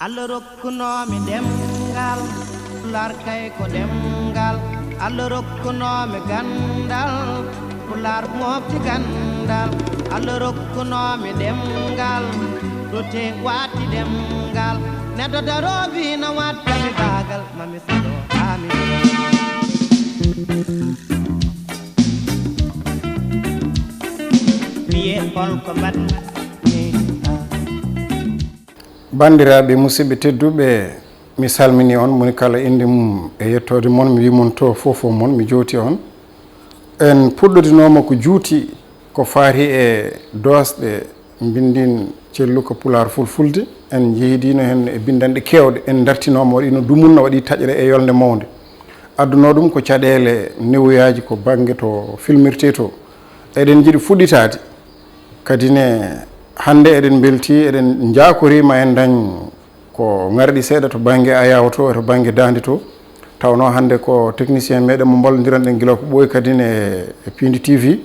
Allah rokkunomi demgal pulaar kay ko demgal Allah rokkunomi gandal pulaar mofti gandal Allah rokkunomi demgal dote wati demgal neddo darobi na wattami bagal mami sado amin biye holko mbaɗmi bandiraɓe musidɓe tedduɓe mi salmini on moni kala inde mum e yettode mon mi wimon to fofo mon mi jooti on en puɗɗodinoma ko juuti ko faati e dosɗe bindin celluka pulaar fulfulde en jeeyidino hen e bindanɗe kewɗe en dartinoma waɗino dumunna waɗi taƴre e yolde mawde adduno ɗum ko caɗele newoyaji ko banggue to filmirte to eɗen jiiɗi fuɗɗitade kadi ne hande eɗen belti eɗen jakorima en dañ ko garɗi seeɗa to banggue ayawo to to banggue dande to tawno hande ko technicien meɗen mo ballodiran ɗen guila ko ɓooyi kadi ne Pindi TV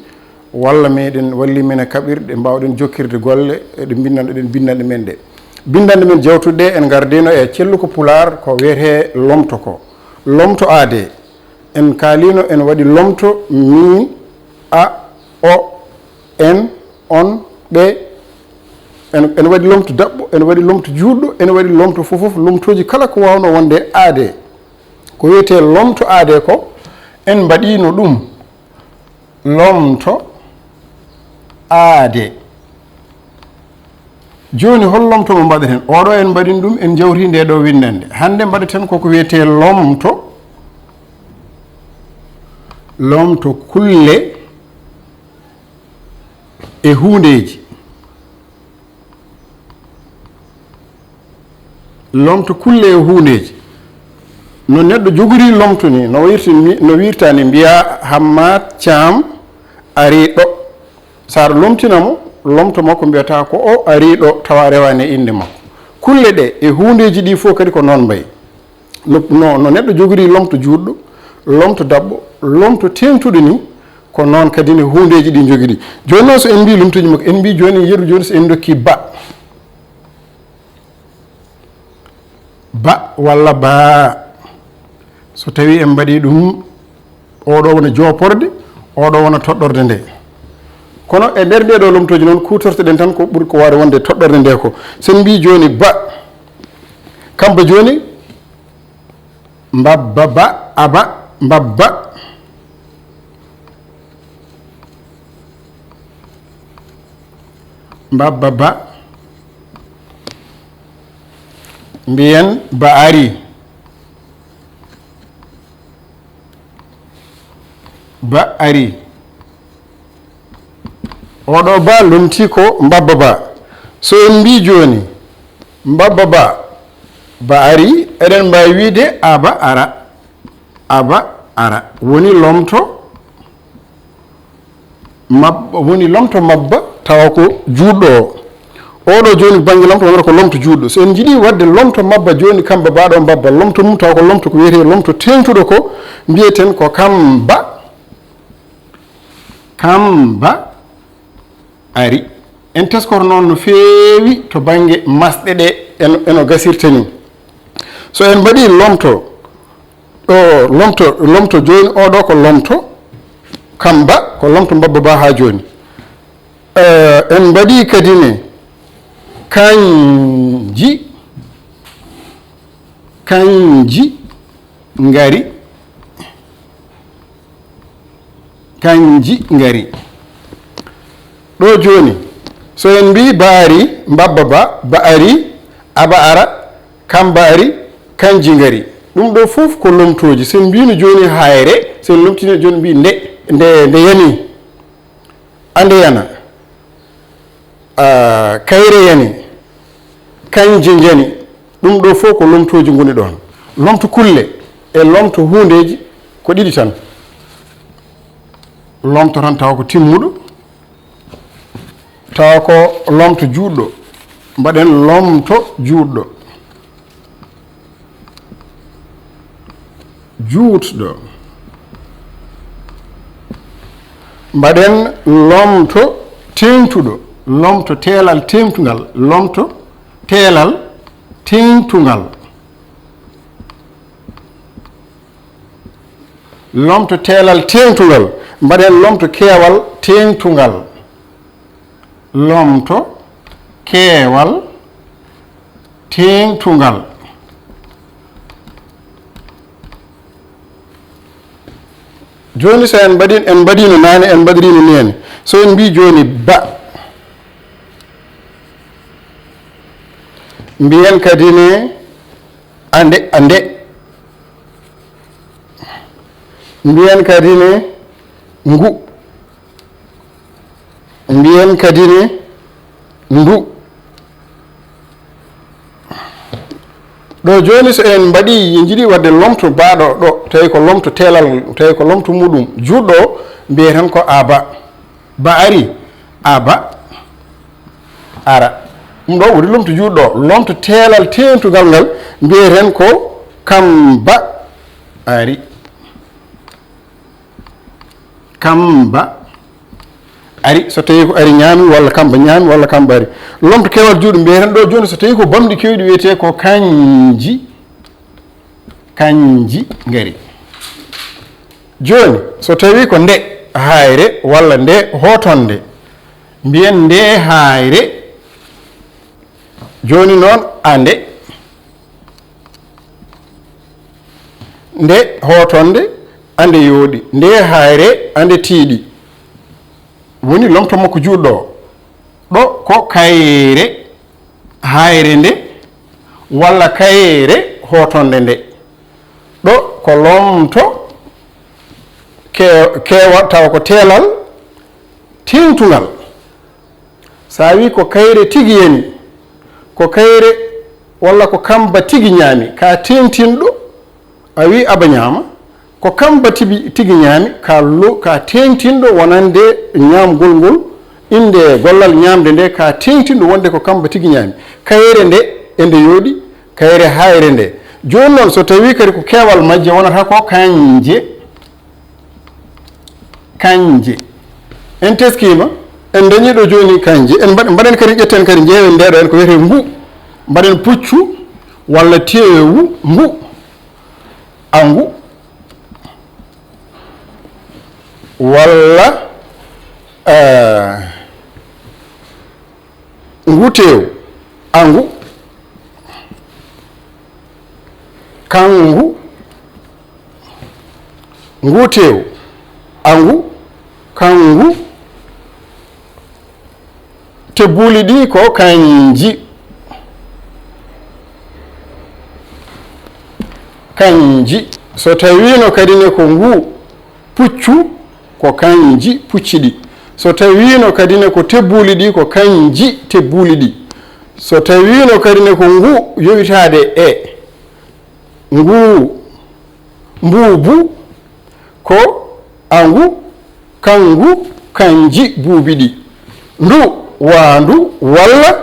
walla meɗen walli men e kaɓirɗe mbawɗen jokkirde golle eɗe bindanɗe ɗen bindanɗe men ɗe bindande men jewtuɗe en gardino e celluko pulaar ko wiyete lomto ko lomto aade en kaalino en waɗi lomto min a o en on ɓe en waɗi lomto daɓɓo en waɗi lomto juɗɗo en waɗi lomto fof lomtoji kala ko wawno wonde aade ko wiyete lomto aade ko en mbaɗino ɗum lomto aade joni hol lomto mo mbaɗaten oɗo en mbaɗin ɗum en jawti nde ɗo windande hande mbaɗaten koko wiyete lomto kulle e hundeji lomto kulle e hundeji no neɗɗo jogori lomto ni no wirtani mbiya Hammat Thiam ari ɗo saɗa lomtinamo lomto makko mbiyata ko o ari ɗo tawa rewani inde makko kulle ɗe e hundeji ɗi fof kadi ko noon mbayi no neɗɗo jogori lomto juɗɗo lomto daɓɓo lomto tengtuɗo ni ko noon kadi ne hundeji ɗi jogiri joni noon so en mbi lomtoji makko en mbi joni yeru joni so en dokki ba walla baa so tawi en mbaɗi ɗum oɗo wona joopornde oɗo wona toɗɗorde nde kono e nder ɗeɗo lomtoji noon kutortoɗen tan ko ɓuuri ko waade wonde toɗɗorde nde ko sen mbi joni ba kamba joni mbabba ba aba mbabba mbabba ba mbiyen ba ari oɗo ba lomti ko mbabba ba so en mbi joni mbabba ba ari eɗen mbawi wiide aba ara woni lomto mabba tawa ko juɗɗo oɗo joni banggue lomto wonata ko lomto juɗɗo so en jiiɗi wadde lomto mabba joni kamba baɗo mbabba lomto mum tawa ko lomto ko wiyete lomto tengtuɗo ko mbiyeten ko kamba ari en teskoro noon no feewi to banggue masɗe ɗe eno gasirta ni so en mbaɗi lomto joni oɗo ko lomto kamba ko lomto mbabba ba ha joni en mbaɗi kadi ne kanji ngari ɗo joni so en mbi baari mbabba ba ari aba ara kamba ari kanji ngari ɗum ɗo fof ko lomtoji sen mbino joni hayre sen lomtini joni mbi nde yani ande yana kayre yani kanji jani ɗum ɗo fof ko lomtoji goni ɗon lomto kulle e lomto hundeji ko ɗiɗi tan lomto tan tawa ko timmuɗo tawa ko lomto juɗɗo mbaɗen lomto juɗɗo juutɗo mbaɗen lomto tengtuɗo lomto teelal tengtugal lomto teelal tengtungal. Lomto teelal tengtungal. Mbaɗen lomto keewal tengtungal. Lomto keewal tengtungal. Joni so en mbaɗino nane en mbaɗirino nene. So en mbi joni ba. Mbiyen kadi ne ande. Mbiyen kadi ne ngu. Mbiyen kadi ne ndu. Ɗo joni so en mbaɗi jiɗi wadde lomto baɗo ɗo tawi ko lomto telal tawi ko lomto muɗum juɗɗo mbiyeten ko aba. Ba ari aba ara. Ɗum ɗo woni lomto juɗɗo. Lomto telal tengtugal ngal mbiyeten ko kamba ari. Kamba ari. So tawi ko ari ñaami walla kamba ñaami walla kamba ari. Lomto kewal juuɗe mbiyeten ɗo joni so tawi ko bamɗi kewɗi wiyete ko kanji ngari. Joni so tawi ko nde hayre walla nde hotonde mbiyen nde hayre. Joni noon ande. Nde hotonde ande yooɗi. Nde hayre ande tiiɗi. Woni lomto makko juuɗɗo ɗo ko kayre hayre nde walla kayre hotonde nde. Ɗo ko lomto keewal tawa ko teelal tengtungal. Sa wi ko kayre tigi yani ko kayre walla ko kamba tigi ñaami ka tengtinɗo a wi aba ñaama. Ko kamba tigi ñaami ka tengtinɗo wonande ñamgol ngol inde gollal ñamde nde ka tengtinɗo wonde ko kamba tigi ñaami. Kayre nde ende yooɗi kayre hayre nde. Joni noon so tawi kadi ko keewal majje wonata ko kanje. En teskima en dañiɗo joni kanje en mbaɗen kadi ƴetten kadi jeewen ndeɗo en ko wiyete ngu. Mbaɗen puccu walla teewu ngu. Angu walla ngutew angu kangu ngutew angu kangu tebbuli ɗi ko kanji so tawino kadi ne ko ngu puccu ko kanji pucciɗi. So tawino kadi ne ko tebbuli ɗi ko kanji tebbuli ɗi. So tawino kadi ne ko ngu yowitade e ngu mbubu ko angu kangu kanji buubi ɗi. Ndu wandu walla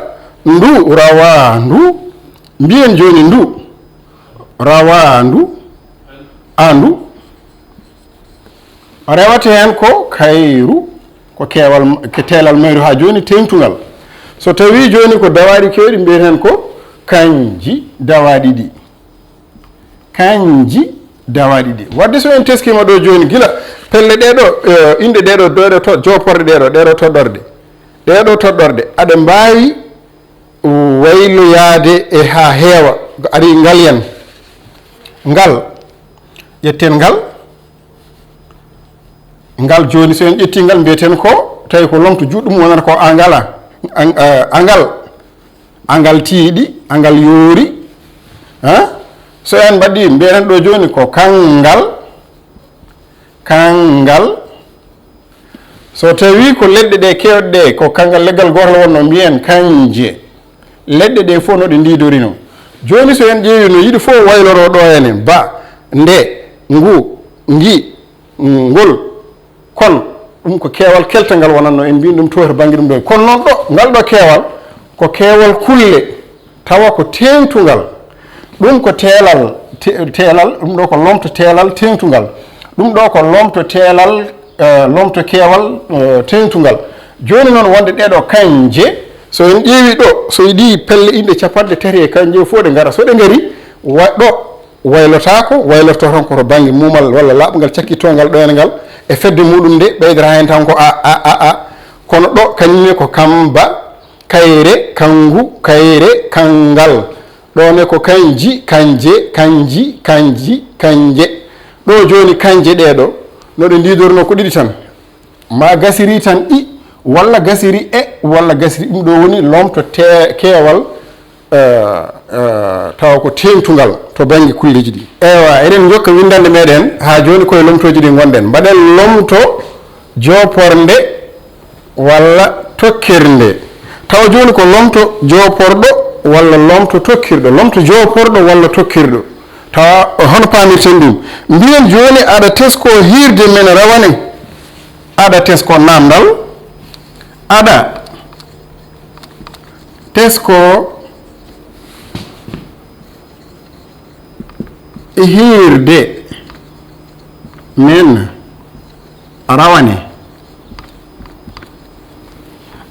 ndu rawandu. Mbiyen joni ndu rawandu andu rewate hen ko kayru ko keewal ke teelal mayru ha joni tengtungal. So tawi joni ko dawaɗi kewɗi mbiyeten ko kanji dawaɗi ɗi. Wadde so en teskima ɗo joni gila pelle ɗeɗo inde ɗeɗo to Joopornde ɗeɗo toɗɗorde aɗa mbawi wayloyade e ha heewa. Ari ngal yen ngal ƴetten ngal joni so en ƴetti ngal mbiyeten ko tawi ko lomto juɗɗum wonata ko angal tiiɗi angal yoori. So en mbaɗi mbiyen ɗo joni ko kangal. So tawi ko leɗɗe ɗe kewɗe ɗe ko kangal leggal gotal wonno mbiyen kanje. Leɗɗe ɗe fof no ɗe ndidorino. Joni so en ƴeewi no yiɗi fof wayloro ɗo enen ba nde ngu ngi ngol kon ɗum ko keewal keltangal wonanno en mbin ɗum to to banggue ɗum ɗo. Kono noon ɗo ngal ɗo keewal ko keewal kulle tawa ko tengtungal. Ɗum ko teelal ɗum ɗo ko lomto teelal tengtungal. Ɗum ɗo ko lomto teelal lomto keewal tengtungal. Joni noon wonde ɗeɗo kanje so en ƴeewi ɗo so yiɗi pelle inde capanɗe tati e kanje fof ɗe ngara so ɗe ngari ɗo waylotako wayloto tan koto banggue mumal walla laaɓgal cakkitogal ɗo ngal e fedde muɗum nde ɓeydata hen tan ko a kono ɗo kañumne ko kamba kayre kangu kayre kangal ɗone ko kanji kanje kanji kanji kanje ɗo joni kanje ɗeɗo noɗe ndidorno ko ɗiɗi tan ma gasiri tan ɗi walla gasiri walla gasiri ɗum ɗo woni lomto keewal tawa ko tengtugal to banggue kulleji ɗi ewa eɗen jokka windande meɗen ha joni koye lomtoji ɗi gonɗen mbaɗen lomto joopornde walla tokkirnde tawa joni ko lomto jooporɗo walla lomto tokkirɗo lomto jooporɗo walla tokkirɗo tawa hono pamirten ɗum mbiyen joni aɗa tesko hirde men rawane aɗa tesko namdal aɗa tesko hirde men rawane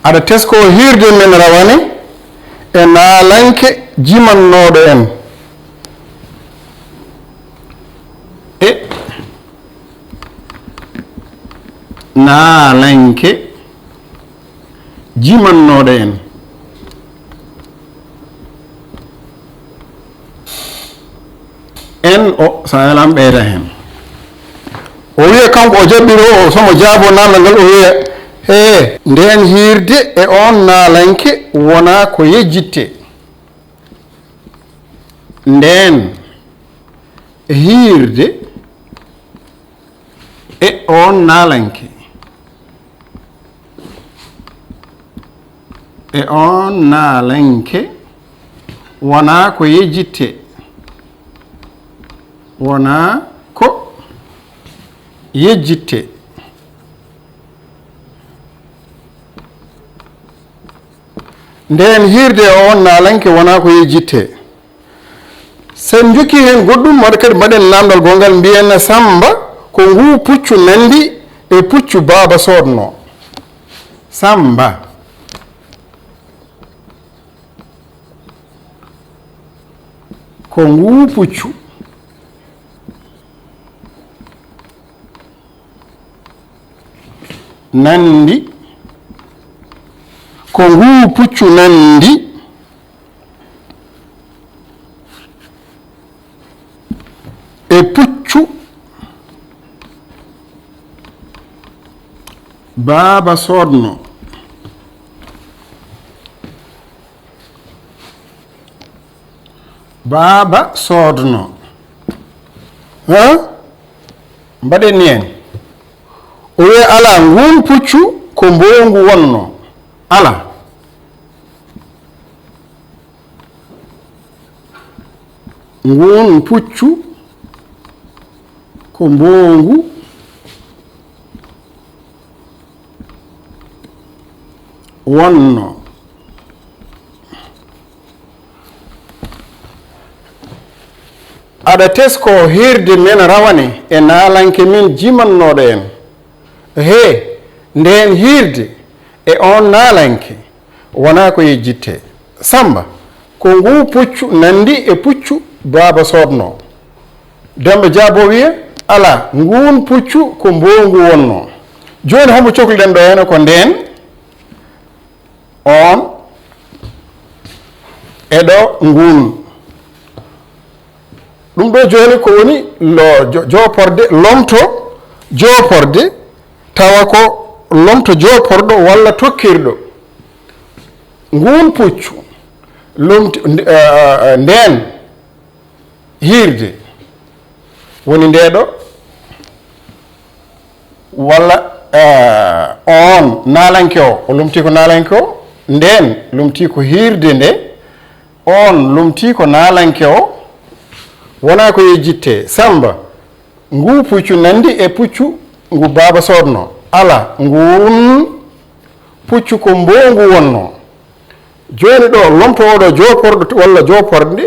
aɗa tesko hirde men rawane e naalanke jimannoɗo en e naalanke jimannoɗo en o so alam ɓeyda hen o wiya kanko o jaɓɓiro o somo jaabo namdal ngal o wiya he nden hirde e on naalanke wona ko yejjitte nden hirde e on naalanke wona ko yejjitte wona ko yejjitte nden hirde e on naalanke wona ko yejjitte sen jokki hen goɗɗum waɗa kadi mbaɗen namdal gongal mbiyen Samba ko ngu puccu nandi e puccu baaba sodno Samba ko ngu puccu nandi ko ngu puccu nandi e puccu baaba sodno mbaɗen ni hen o wi ala ngun puccu ko mbongu wonno ala ngun puccu ko mbongu wonno aɗa tesko hirde men rawane e naalanke min jimannoɗo en he nden hirde e on naalanke wona ko yejjitte Samba ko ngu puccu nandi e puccu baaba sodno Demba Diabo wiya ala ngun puccu ko mbongu wonno joni homo cohliɗen ɗo hene ko nden on eɗo ngun ɗum ɗo joni ko woni joporde lomto joporde tawa ko lomto joporɗo walla tokkirɗo ngun puccu nden hirde woni ndeɗo walla on naalanke o lumti ko naalanke o nden lumti ko hirde nde on lumti ko naalanke o wona ko yejjitte Samba ngu puccu nandi e puccu ngu baaba sodno ala ngun puccu ko mbongu wonno joni ɗo lomto oɗo joporɗo walla joporde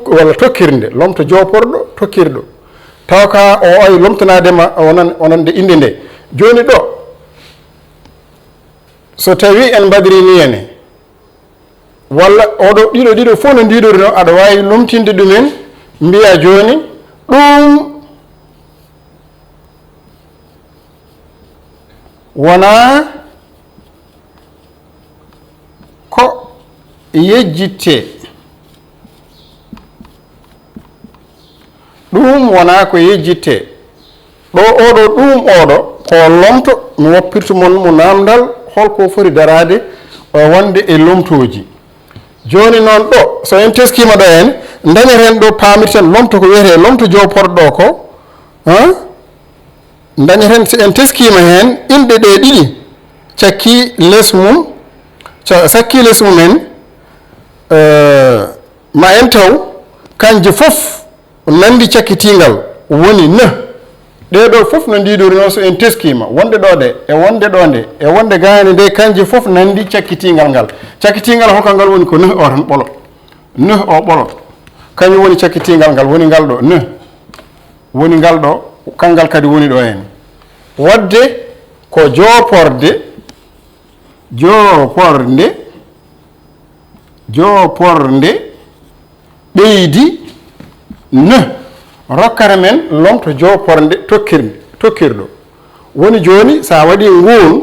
walla tokkirde lomto joporɗo tokkirɗo taw ka o ay lomtanadema wonande inde nde joni ɗo so tawi en mbadiri ni ene walla oɗo ɗiɗo fof no ndiɗori no aɗa wawi lomtinde ɗumen mbiya joni ɗum wona ko yejjitte ɗum wona ko yejjitte ɗo oɗo ɗum oɗo ko lomto mi woppirtu mon mo namdal holko foti darade wonde e lomtoji joni noon ɗo so en teskima ɗo en dañeten ɗo pamirten lomto ko wiyete lomto Joopornde ko dañeten so en teskima hen inɗe ɗe ɗiɗi sakki less mumen ma en taw kanje fof nandi cakkitingal woni ne ɗeɗo fof no ndiɗori noon so en teskima wonde ɗo de e wonde ɗo nde e wonde gani nde kanje fof nandi cakkitingal ngal cakkitingal hokka ngal woni ko ne o tan ɓolo ne o ɓolo kañum woni cakkitingal ngal woni ngal ɗo ne woni ngal ɗo kangal kadi woni ɗo hen wadde ko Joopornde ɓeydi ne rokkere men lomto Joopornde tokkirɗo woni joni sa waɗi ngun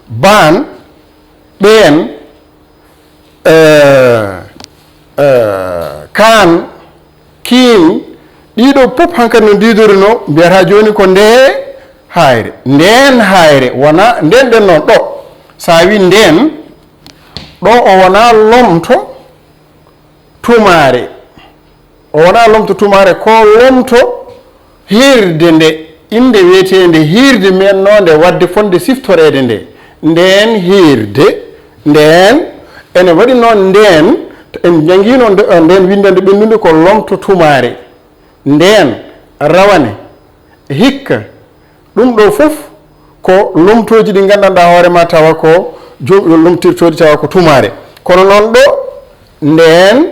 ban ɓeen kan kiin ɗiɗo pop hankkadi no ndidori no mbiyata joni ko nden hayre wona nden ɗen noon ɗo sa wi nden ɗo o wona lomto tumare ko lomto hirde nde inde wiyetende hirde men nonde wadde fonde siftorede nde nden hirde nden ene waɗi noon nden en jangino nden windande ɓennude ko lomto tumare nden rawane hikka ɗum ɗo fof ko lomtoji ɗi gandanɗa hoorema tawa ko lomtirtoji tawa ko tumare kono noon ɗo nden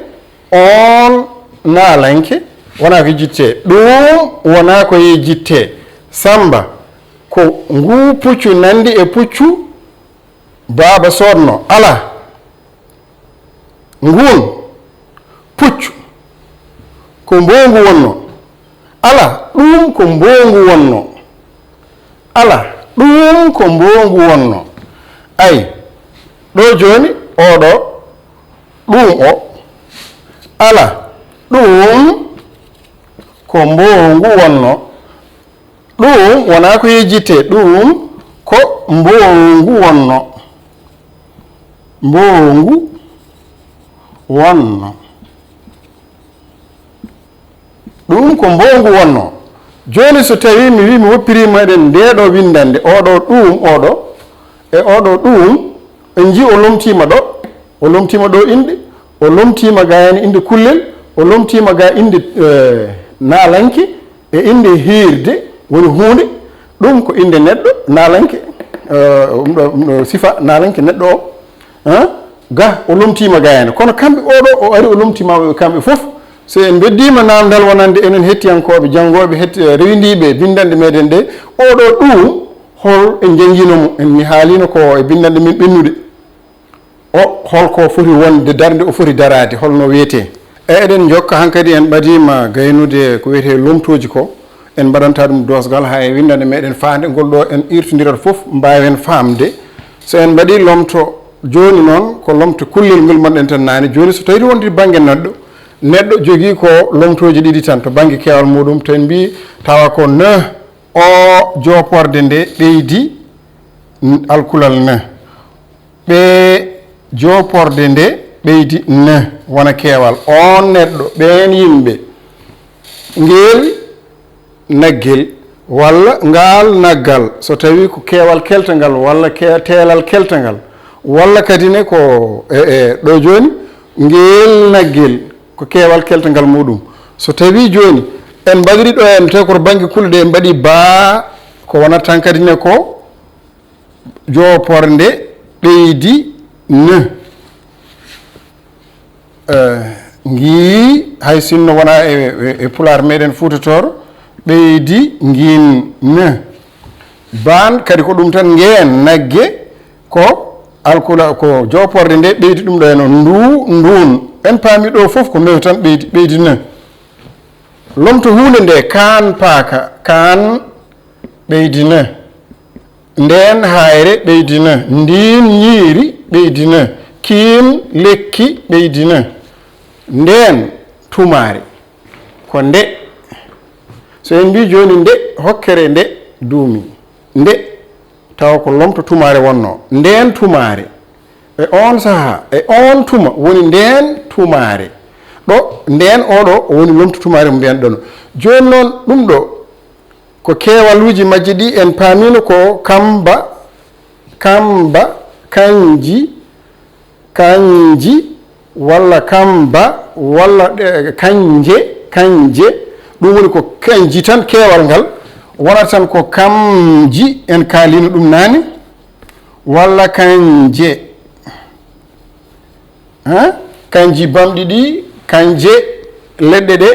on naalanke wona ko jitte ɗum wona ko yejjitte samba ko ngu puccu nandi e puccu baaba sodno ala ngun puccu ko mbongu wonno ala ɗum ko mbongu wonno ala ɗum ko mbongu wonno ay ɗo joni oɗo ɗum o ala ɗum ko mbongu wonno ɗum wona ko yejjite ɗum ko mbongu wonno mbongu wonno ɗum ko mbongu wonno joni so tawi mi wi mi woppirima eɗen ndeɗo windande oɗo ɗum oɗo e oɗo ɗum en ji o lomtima ɗo inde o lomtima ga hen inde kullel o lomtima ga inde naalanke e inde hirde woni hunde ɗum ko inde neɗɗo naalanke ɗo sifa naalanke neɗɗo o ga o lomtima ga hen kono kamɓe oɗo o ari o lomtimaɓe kamɓe fof so en beddima namdal wonande enen hettiyankoɓe janggoɓe rewindiɓe bindande meɗen nde oɗo ɗum hol en jangguinomo en mi haalino ko e bindande min ɓennude o holko foti wonde darde o foti darade holno wiyete eɗen jokka hankkadi en ɓadima gaynude ko wiyete lomtoji ko en mbaɗanta ɗum dosgal ha e windande meɗen fande ngol ɗo en irtodirata foof mbawen famde so en mbaɗi lomto joni noon ko lomto kullel ngol monɗen tan nani joni so tawi wonde banggue neɗɗo jogui ko lomtoji ɗiɗi tan to banggue kewal muɗum to en mbi tawa ko ne o Joopornde nde ɓeydi alkulal ne ɓe Joopornde nde ɓeydi ne wona kewal on neɗɗo ɓen yimɓe ngel naggel walla ngal naggal so tawi ko kewal keltangal walla teelal keltangal walla kadi ne ko ɗo joni ngel naggel ko kewal keltangal muɗum so tawi joni en mbaɗiri ɗo en tawi koto banggue kulɗe en mbaɗi baa ko wonata tan kadi ne ko Joopornde ɓeydi ne ngii hay sinno wona e pulaar meɗen fuutotoro ɓeydi ngin ne ban kadi ko ɗum tan ngeen nagge ko alkula ko joporde nde ɓeydi ɗum ɗo eno ndun en paami ɗo fof ko ndew tan ɓeydi ne lomto hunde nde kan paaka kan ɓeydi ne nden hayre ɓeydi ne ndin ñiiri ɓeydi ne kiin lekki ɓeydi ne nden tumari ko nde so en mbi joni nde hokkere nde duumi nde taw ko lomto tumare wonno nden tumare e on saha e on tuma woni nden tumare ɗo nden oɗo woni lomto tumare mo mbiyan ɗono joni noon ɗum ɗo ko kewaluji majji ɗi en paamino ko kamba kanji walla kamba walla kanje ɗum woni ko kanji tan kewal ngal wonata tan ko kamji en kaalino ɗum nani walla kanje kanji bamɗi ɗi kanje leɗɗe ɗe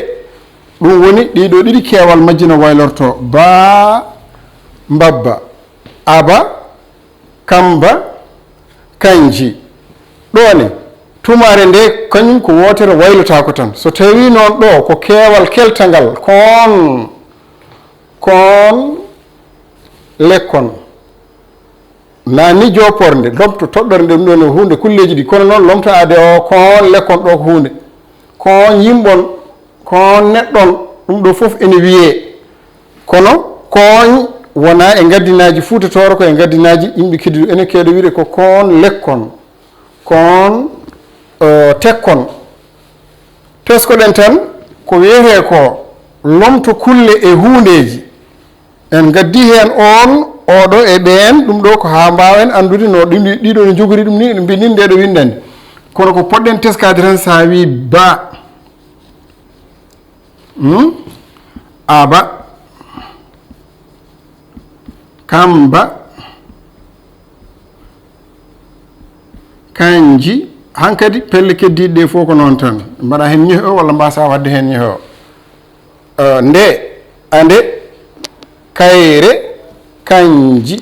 ɗum woni ɗiɗo ɗiɗi kewal majji no waylorto ba mbabba aba kamba kanji ɗone tumare nde kañum ko wotere waylotako tan so tawi noon ɗo ko keewal keltangal kon lekkon nani joopornde lomto toɗɗorde ɗum ɗo no hunde kulleji ɗi kono noon lomto ade o kon lekkon ɗo ko hunde kon yimɓon kon neɗɗon ɗum ɗo fof ene wiye kono kon wona e gaddinaji fuutatoro ko e gaddinaji yimɓe kiddu ene keeɗo wiide ko kon lekkon kon tekkon teskoɗen tan ko wiyete ko lomto kulle e hundeji en gaddi hen on oɗo e ɓen ɗum ɗo ko ha mbawen andude no ɗiɗo no jogori ɗum ni mbi nin ndeɗo windande kono ko poɗɗen teskade tan sa wi ba aba kamba kanji hankadi pelle keddiɗe ɗe fof ko noon tan mbaɗa hen ñehe o walla mbasa wadde hen ñehe o nde ande kayre kanji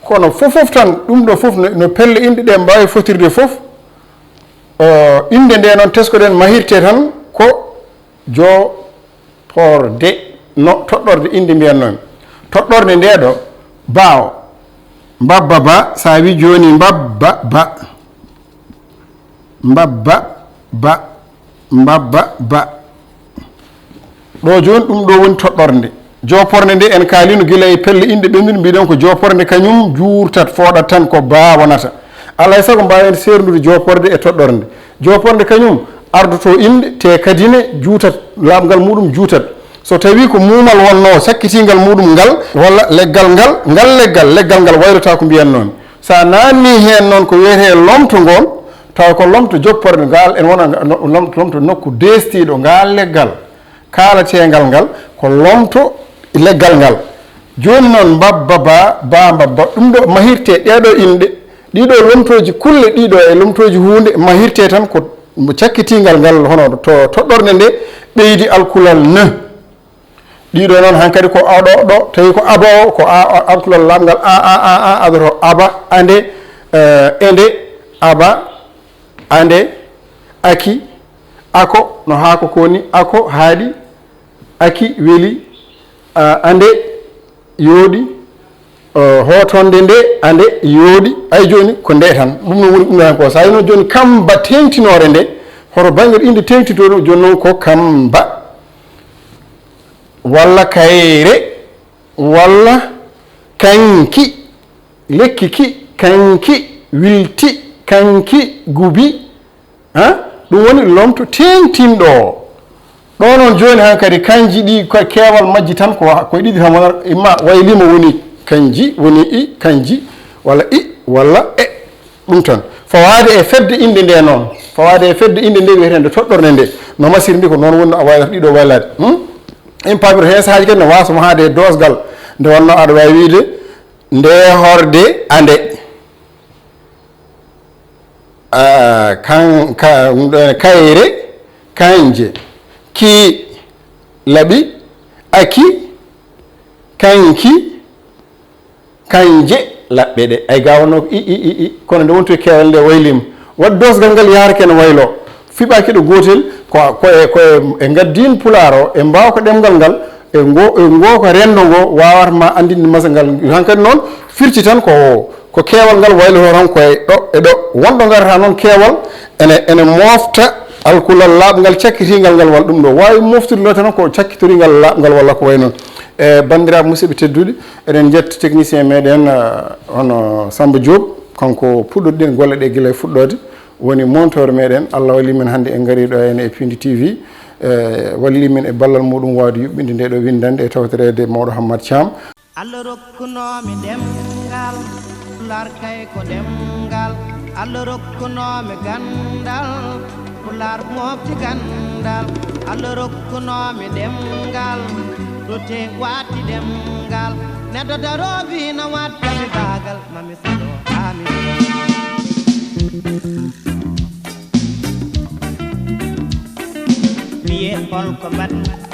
kono fof tan ɗum ɗo fof no pelle inde ɗe mbawi fotirde fof inde nde noon teskoɗen mahirte tan ko joopornde no toɗɗorde inde mbiyannomi toɗɗorde nde ɗo bawo mbabba ba sa wi joni mbabba ba ɗo joni ɗum ɗo woni toɗɗorde joopornde nde en kaalino gila e pelle inde ɓendude mbiɗen ko joopornde kañum juurtat fooɗat tan ko ba wonata alay saago mbawen serdude jooporde e toɗɗorde joopornde kañum ardoto inde te kadine juutat laamgal muɗum juutat so tawi ko muumal wonno sakkitingal muɗum ngal walla leggal ngal wayrata ko mbiyan noon sa nanni hen noon ko wiyete lomto ngol taw ko lomto jopporde ngal en wona lomto nokku destiɗo ngal leggal kaalategal ngal ko lomto leggal ngal joni noon mbabba ba mbabba ɗum ɗo mahirte ɗeɗo inde ɗiɗo lomtoji kulle ɗiɗo e lomtoji hunde mahirte tan ko cakkitingal ngal hono to toɗɗorde nde ɓeydi alkulal ne ɗiɗo noon hankkadi ko aɗo ɗo tawi ko aba o ko alkulal lamgal a adoto aba ande ende aba ande aki ako no haako koni ako haaɗi aki weeli ande yooɗi hotonde nde ande yooɗi ay joni ko nde tan ɗum no woni ɗum ko sa yino joni kamba tengtinore nde hoto banggue inde tengtitoɗo joni noon ko kamba walla kayre walla kanki lekki ki kanki wilti kanki gubi ɗum woni lomto tengtinɗo ɗo noon joni hankkadi kanji ɗi kewal majji tan koye ɗiɗi tan wona imma waylima woni kanji woni i kanji walla i walla e ɗum tan fawade e fedde inde nde noon fawade e fedde inde nde wiyetende toɗɗorde nde no masiri ndi ko noon woni no a waylata ɗiɗo waylade in pamir hen sahaji kadi ne wasamo haade e dosgal nde wonno aɗa wawi wiide nde horde ande kayre kanje ki laɓi aki kanki kanje laɓɓe ɗe ay ga wonno i kono nde wonto e keewal nde waylima wat dosgal ngal yarake no waylo fiɓaki ɗo gotel koye gaddin pulaar o e mbawa ko ɗemgal ngal e ngo ko rendo ngo wawatma andinde masa ngal hankkadi noon firti tan ko keewal ngal wayloto tan koye ɗo e ɗo wonɗo garata noon keewal ene mofta alkulal laaɓngal cakkitigal ngal walla ɗum ɗo wawi moftude no tan ko cakkitorigal laaɓngal walla ko way noon e bandiraɓe musidɓe tedduɗe eɗen jetta technicien meɗen hono Samba Diop kanko puɗɗoɗen golle ɗe guila e fuɗɗode woni montore meɗen Allah walli men hannde en gari ɗo henne e Pindi TV walli men e ballal muɗum wawde yuɓɓinde nde ɗo windande e tawtorede mawɗo Hammad Thiam. Allah rokkunomi ɗemgal Pulaar kay ko ɗemgal Allah rokkunomi gandal Pulaar mofti gandal Allah rokkunomi ɗemgal dote wati ɗemgal neɗɗo darobi no wattami bagal mami saɗo amin wiye holko mbaɗmi